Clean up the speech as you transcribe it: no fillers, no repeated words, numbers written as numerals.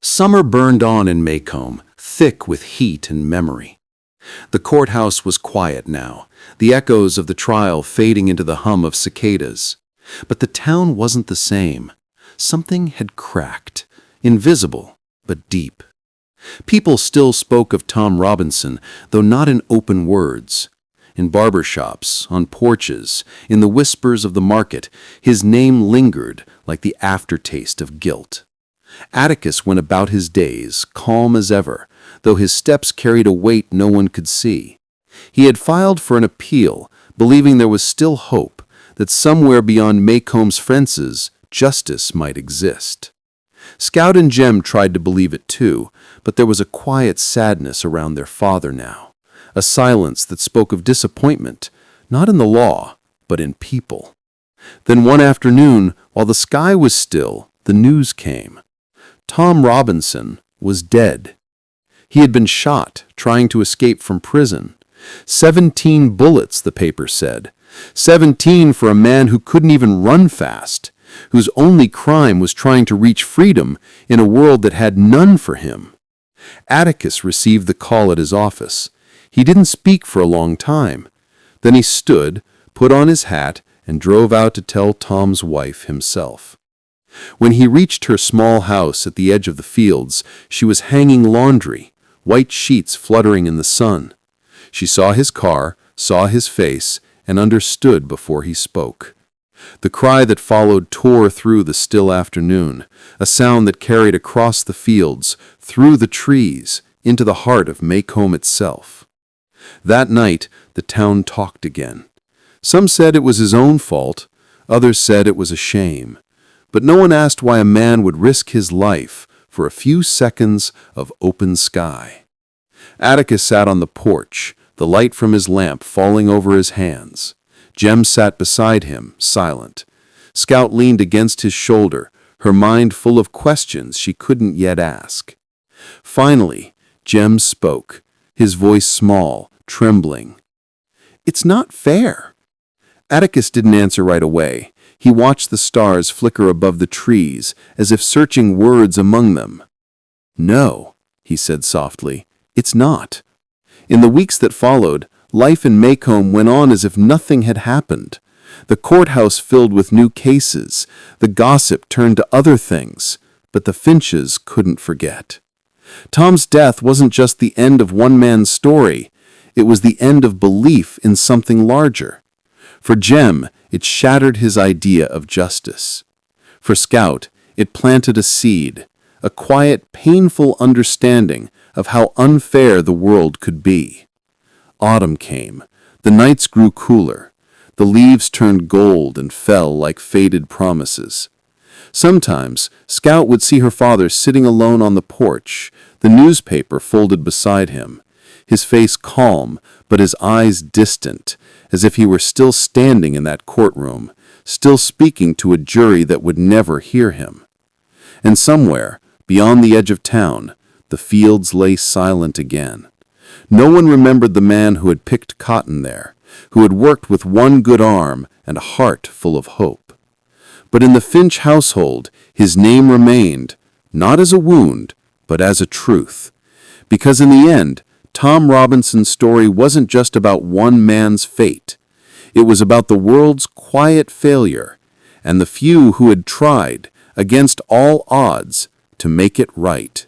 Summer burned on in Maycomb, thick with heat and memory. The courthouse was quiet now, the echoes of the trial fading into the hum of cicadas. But the town wasn't the same. Something had cracked, invisible, but deep. People still spoke of Tom Robinson, though not in open words. In barber shops, on porches, in the whispers of the market, his name lingered like the aftertaste of guilt. Atticus went about his days, calm as ever, though his steps carried a weight no one could see. He had filed for an appeal, believing there was still hope, that somewhere beyond Maycomb's fences, justice might exist. Scout and Jem tried to believe it too, but there was a quiet sadness around their father now, a silence that spoke of disappointment, not in the law, but in people. Then one afternoon, while the sky was still, the news came. Tom Robinson was dead. He had been shot, trying to escape from prison. 17 bullets, the paper said. 17 for a man who couldn't even run fast, whose only crime was trying to reach freedom in a world that had none for him. Atticus received the call at his office. He didn't speak for a long time. Then he stood, put on his hat, and drove out to tell Tom's wife himself. When he reached her small house at the edge of the fields, she was hanging laundry, white sheets fluttering in the sun. She saw his car, saw his face, and understood before he spoke. The cry that followed tore through the still afternoon, a sound that carried across the fields, through the trees, into the heart of Maycomb itself. That night, the town talked again. Some said it was his own fault, others said it was a shame. But no one asked why a man would risk his life for a few seconds of open sky. Atticus sat on the porch, the light from his lamp falling over his hands. Jem sat beside him, silent. Scout leaned against his shoulder, her mind full of questions she couldn't yet ask. Finally, Jem spoke, his voice small, trembling. "It's not fair." Atticus didn't answer right away. He watched the stars flicker above the trees, as if searching words among them. "No," he said softly, "it's not." In the weeks that followed, life in Maycomb went on as if nothing had happened. The courthouse filled with new cases, the gossip turned to other things, but the Finches couldn't forget. Tom's death wasn't just the end of one man's story, it was the end of belief in something larger. For Jem, it shattered his idea of justice. For Scout, it planted a seed, a quiet, painful understanding of how unfair the world could be. Autumn came. The nights grew cooler. The leaves turned gold and fell like faded promises. Sometimes, Scout would see her father sitting alone on the porch, the newspaper folded beside him, his face calm, but his eyes distant, as if he were still standing in that courtroom, still speaking to a jury that would never hear him. And somewhere, beyond the edge of town, the fields lay silent again. No one remembered the man who had picked cotton there, who had worked with one good arm and a heart full of hope. But in the Finch household, his name remained, not as a wound, but as a truth. Because in the end, Tom Robinson's story wasn't just about one man's fate. It was about the world's quiet failure and the few who had tried, against all odds, to make it right.